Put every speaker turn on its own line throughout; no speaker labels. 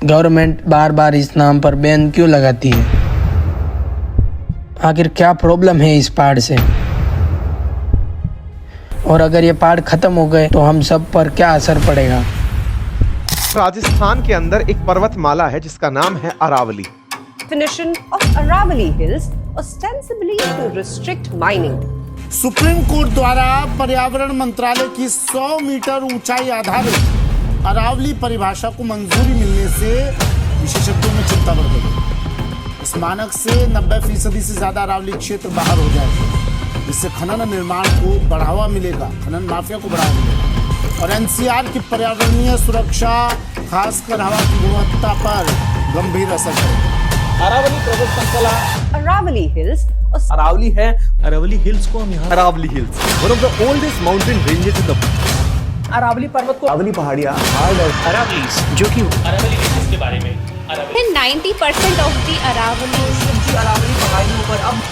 Government बार बार इस नाम पर बैन क्यों लगाती है? आखिर क्या प्रॉब्लम है इस पहाड़ से? और अगर ये पहाड़ खत्म हो गए तो हम सब पर क्या असर पड़ेगा?
राजस्थान के अंदर एक पर्वतमाला है जिसका नाम है Aravalli.
Definition of Aravalli Hills ostensibly to restrict mining.
Supreme Court द्वारा पर्यावरण मंत्रालय की 100 मीटर ऊंचाई आधारित अरावली परिभाषा को मंजूरी मिलने से विशेषज्ञों में चिंता बढ़ गई। इस मानक से 90% से ज्यादा अरावली क्षेत्र बाहर हो जाएगा, जिससे खनन निर्माण को बढ़ावा मिलेगा, खनन माफिया को बढ़ावा मिलेगा और एनसीआर की पर्यावरणीय सुरक्षा, खासकर हवा की गुणवत्ता पर गंभीर असर पड़ेगा।
अरावली पर्वत श्रृंखला
Aravalli Hills
अरावली है। अरावली हिल्स को हम यहाँ Aravalli hills one of the oldest mountain ranges in the Aravalli पर्वत को अरावली पहाड़ियाँ अरावली जो कि
अरावली हिल्स के बारे में
90% of the
अरावली पहाड़ियों पर अब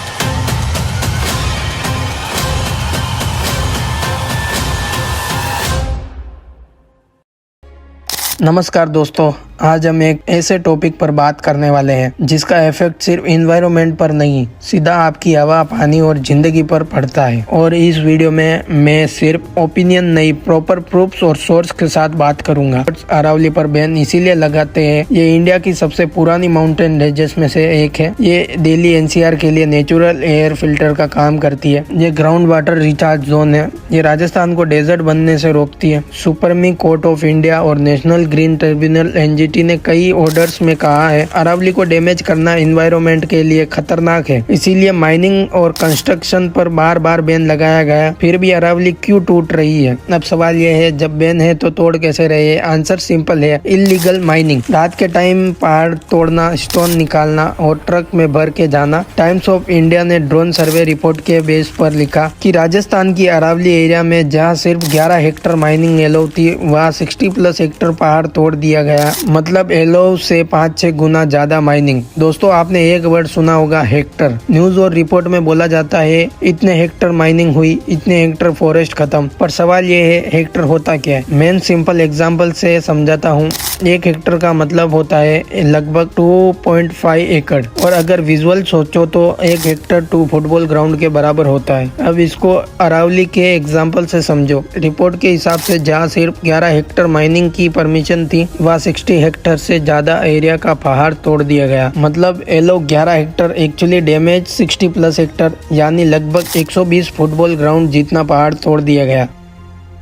नमस्कार दोस्तों, आज हम एक ऐसे टॉपिक पर बात करने वाले हैं जिसका इफेक्ट सिर्फ इन्वायरमेंट पर नहीं, सीधा आपकी हवा, पानी और जिंदगी पर पड़ता है। और इस वीडियो में मैं सिर्फ ओपिनियन नहीं, प्रॉपर प्रूफ्स और सोर्स के साथ बात करूंगा। अरावली पर बैन इसीलिए लगाते हैं, ये इंडिया की सबसे पुरानी माउंटेन रेंजेस में से एक है। ये दिल्ली एनसीआर के लिए नेचुरल एयर फिल्टर का काम करती है। ये ग्राउंड वाटर रिचार्ज जोन है। ये राजस्थान को डेजर्ट बनने से रोकती है। सुप्रीम कोर्ट ऑफ इंडिया और नेशनल ग्रीन ट्रिब्यूनल एनजीटी ने कई ऑर्डर्स में कहा है अरावली को डैमेज करना एनवायरनमेंट के लिए खतरनाक है, इसीलिए माइनिंग और कंस्ट्रक्शन पर बार बार बैन लगाया गया। फिर भी अरावली क्यों टूट रही है? अब सवाल यह है, जब बैन है तो तोड़ कैसे रहे? आंसर सिंपल है, इलीगल माइनिंग। रात के टाइम पहाड़ तोड़ना, स्टोन निकालना और ट्रक में भर के जाना। टाइम्स ऑफ इंडिया ने ड्रोन सर्वे रिपोर्ट के बेस पर लिखा कि राजस्थान की अरावली एरिया में जहाँ सिर्फ 11 हेक्टर माइनिंग एलो थी, वहाँ 60+ हेक्टर पहाड़ तोड़ दिया गया। मतलब एलो से 5-6 गुना ज्यादा माइनिंग। दोस्तों, आपने एक वर्ड सुना होगा, हेक्टर। न्यूज और रिपोर्ट में बोला जाता है इतने हेक्टर माइनिंग हुई, इतने हेक्टर फॉरेस्ट खत्म। पर सवाल ये है, हेक्टर होता क्या है? मेन सिंपल एग्जांपल से समझाता हूँ। 1 हेक्टर का मतलब होता है लगभग 2.5 एकड़, और अगर विजुअल सोचो तो 1 हेक्टर 2 फुटबॉल ग्राउंड के बराबर होता है। अब इसको अरावली के एग्जाम्पल से समझो। रिपोर्ट के हिसाब से जहाँ सिर्फ 11 हेक्टर माइनिंग की परमिशन थी, वहाँ 60 हेक्टर से ज्यादा एरिया का पहाड़ तोड़ दिया गया। मतलब एलो 11 हेक्टर एक्चुअली डैमेज 60+ हेक्टर, यानी लगभग 120 फुटबॉल ग्राउंड जितना पहाड़ तोड़ दिया गया।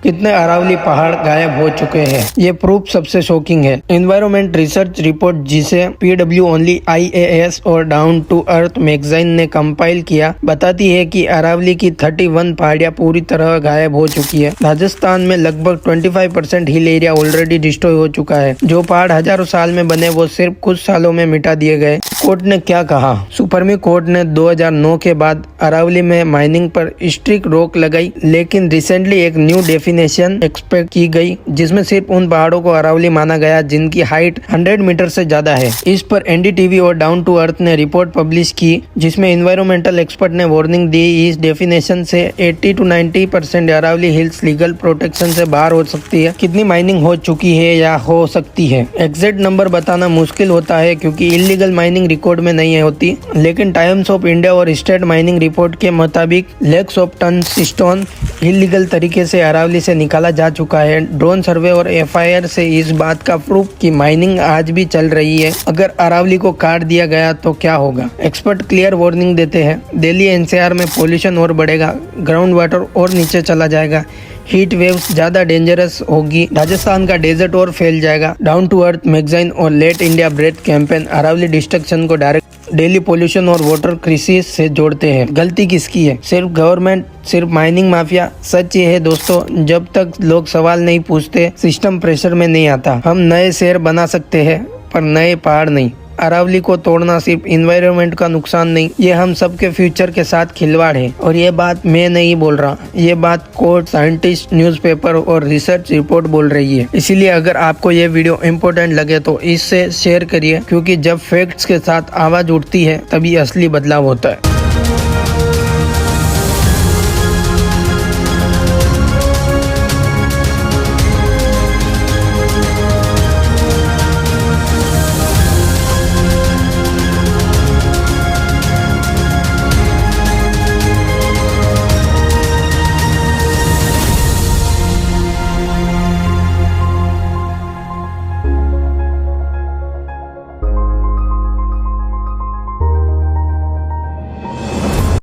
कितने अरावली पहाड़ गायब हो चुके हैं, ये प्रूफ सबसे शॉकिंग है। एनवायरमेंट रिसर्च रिपोर्ट, जिसे PW ओनली IAS और डाउन टू अर्थ मैगजीन ने कंपाइल किया, बताती है कि अरावली की 31 पहाड़ियां पूरी तरह गायब हो चुकी है। राजस्थान में लगभग 25% हिल एरिया ऑलरेडी डिस्ट्रॉय हो चुका है। जो पहाड़ हजारों साल में बने, वो सिर्फ कुछ सालों में मिटा दिए गए। कोर्ट ने क्या कहा? सुप्रीम कोर्ट ने 2009 के बाद अरावली में माइनिंग पर स्ट्रिक्ट रोक लगाई, लेकिन रिसेंटली एक न्यू डेफिनेशन एक्सपेक्ट की गई, जिसमें सिर्फ उन पहाड़ों को अरावली माना गया जिनकी हाइट 100 मीटर से ज्यादा है। इस पर NDTV और डाउन टू अर्थ ने रिपोर्ट पब्लिश की, जिसमें एनवायरमेंटल एक्सपर्ट ने वार्निंग दी इस डेफिनेशन से 80 to 90% Aravalli hills legal protection से बाहर हो सकती है। कितनी माइनिंग हो चुकी है या हो सकती है, एग्जैक्ट नंबर बताना मुश्किल होता है क्योंकि इलीगल माइनिंग रिकॉर्ड में नहीं होती, लेकिन टाइम्स ऑफ इंडिया और स्टेट माइनिंग रिपोर्ट के मुताबिक lakhs of ton stone illegal तरीके से अरावली से निकाला जा चुका है। ड्रोन सर्वे और FIR से इस बात का प्रूफ कि माइनिंग आज भी चल रही है। अगर अरावली को काट दिया गया तो क्या होगा? एक्सपर्ट क्लियर वार्निंग देते हैं, दिल्ली NCR में पोल्यूशन और बढ़ेगा, ग्राउंड वाटर और नीचे चला जाएगा, हीट वेव्स ज्यादा डेंजरस होगी, राजस्थान का डेजर्ट और फैल जाएगा। डाउन टू अर्थ मैगजीन और Let India Breathe campaign Aravalli destruction को डायरेक्ट डेली पोल्यूशन और वाटर क्राइसिस से जोड़ते हैं। गलती किसकी है? सिर्फ गवर्नमेंट, सिर्फ माइनिंग माफिया? सच ये है दोस्तों, जब तक लोग सवाल नहीं पूछते, सिस्टम प्रेशर में नहीं आता। हम नए शहर बना सकते हैं पर नए पहाड़ नहीं। अरावली को तोड़ना सिर्फ इन्वायरमेंट का नुकसान नहीं, ये हम सबके फ्यूचर के साथ खिलवाड़ है। और ये बात मैं नहीं बोल रहा, ये बात कोर्ट, साइंटिस्ट, न्यूज़पेपर और रिसर्च रिपोर्ट बोल रही है। इसीलिए अगर आपको ये वीडियो इम्पोर्टेंट लगे तो इससे शेयर करिए, क्योंकि जब फैक्ट्स के साथ आवाज उठती है तभी असली बदलाव होता है।